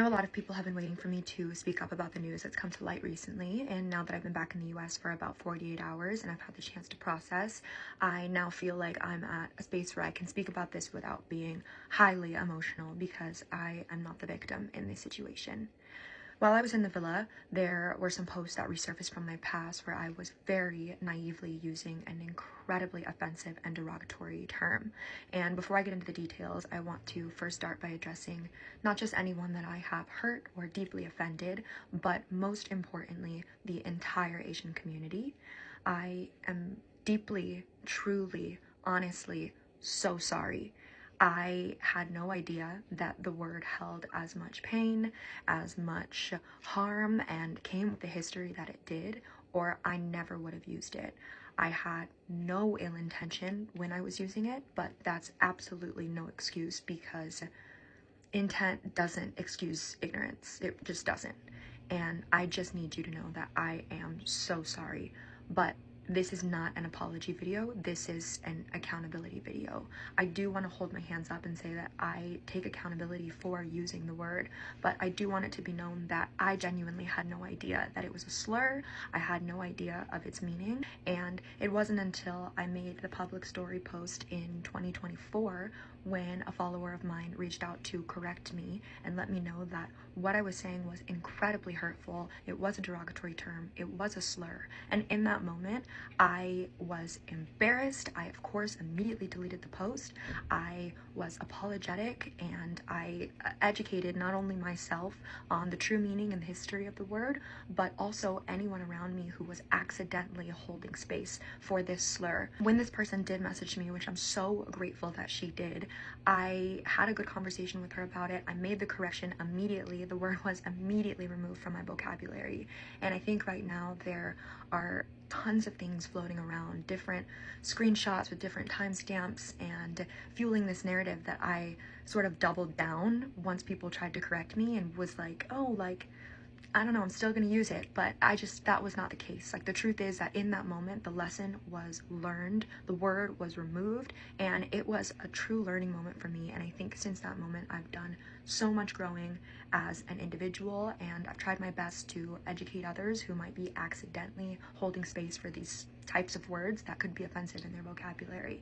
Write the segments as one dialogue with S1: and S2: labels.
S1: know a lot of people have been waiting for me to speak up about the news that's come to light recently, and now that I've been back in the US for about 48 hours and I've had the chance to process, I now feel like I'm at a space where I can speak about this without being highly emotional because I am not the victim in this situation. While I was in the villa, there were some posts that resurfaced from my past where I was very naively using an incredibly offensive and derogatory term. And before I get into the details, I want to first start by addressing not just anyone that I have hurt or deeply offended, but most importantly, the entire Asian community. I am deeply, truly, honestly so sorry. I had no idea that the word held as much pain, as much harm, and came with the history that it did, or I never would have used it. I had no ill intention when I was using it, but that's absolutely no excuse because intent doesn't excuse ignorance. It just doesn't. And I just need you to know that I am so sorry, but this is not an apology video. This is an accountability video. I do want to hold my hands up and say that I take accountability for using the word, but I do want it to be known that I genuinely had no idea that it was a slur. I had no idea of its meaning, and it wasn't until I made the public story post in 2024 when a follower of mine reached out to correct me and let me know that what I was saying was incredibly hurtful. It was a derogatory term. It was a slur. And in that moment, I was embarrassed. I, of course, immediately deleted the post. I was apologetic and I educated not only myself on the true meaning and the history of the word, but also anyone around me who was accidentally holding space for this slur. When this person did message me, which I'm so grateful that she did, I had a good conversation with her about it. I made the correction immediately. The word was immediately removed from my vocabulary. And I think right now there are tons of things floating around, different screenshots with different timestamps, and fueling this narrative that I sort of doubled down once people tried to correct me and was like, oh, like, I don't know, I'm still gonna use it, but that was not the case. Like, the truth is that in that moment, the lesson was learned, the word was removed, and it was a true learning moment for me. And I think since that moment, I've done so much growing as an individual, and I've tried my best to educate others who might be accidentally holding space for these types of words that could be offensive in their vocabulary.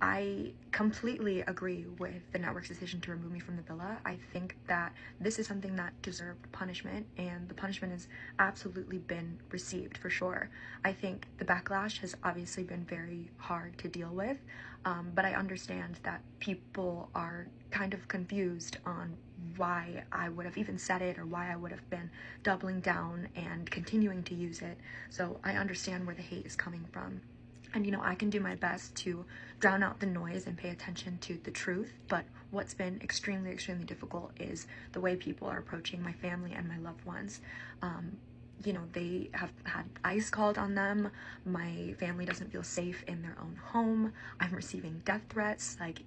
S1: I completely agree with the network's decision to remove me from the villa. I think that this is something that deserved punishment, and the punishment has absolutely been received for sure. I think the backlash has obviously been very hard to deal with, but I understand that people are kind of confused on why I would have even said it or why I would have been doubling down and continuing to use it. So I understand where the hate is coming from. And, you know, I can do my best to drown out the noise and pay attention to the truth, but what's been extremely, extremely difficult is the way people are approaching my family and my loved ones. You know, they have had ICE called on them. My family doesn't feel safe in their own home. I'm receiving death threats. Like,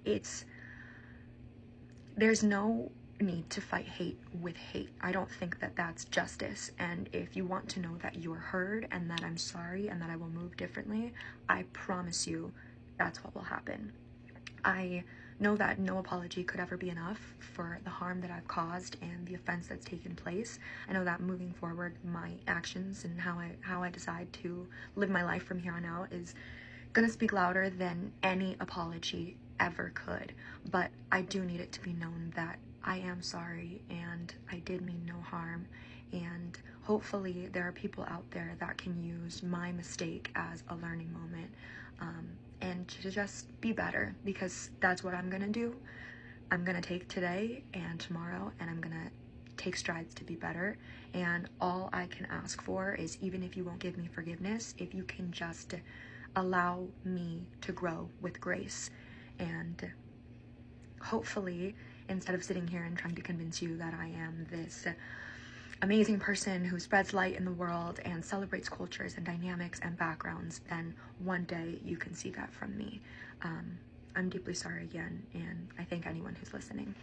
S1: there's no need to fight hate with hate. I don't think that that's justice. And if you want to know that you're heard and that I'm sorry and that I will move differently, I promise you that's what will happen. I know that no apology could ever be enough for the harm that I've caused and the offense that's taken place. I know that moving forward, my actions and how I decide to live my life from here on out is gonna speak louder than any apology ever could. But I do need it to be known that I am sorry and I did mean no harm, and hopefully there are people out there that can use my mistake as a learning moment, and to just be better, because that's what I'm gonna do. I'm gonna take today and tomorrow and I'm gonna take strides to be better. And all I can ask for is, even if you won't give me forgiveness, if you can just allow me to grow with grace. And hopefully, instead of sitting here and trying to convince you that I am this amazing person who spreads light in the world and celebrates cultures and dynamics and backgrounds, then one day you can see that from me. I'm deeply sorry again, and I thank anyone who's listening.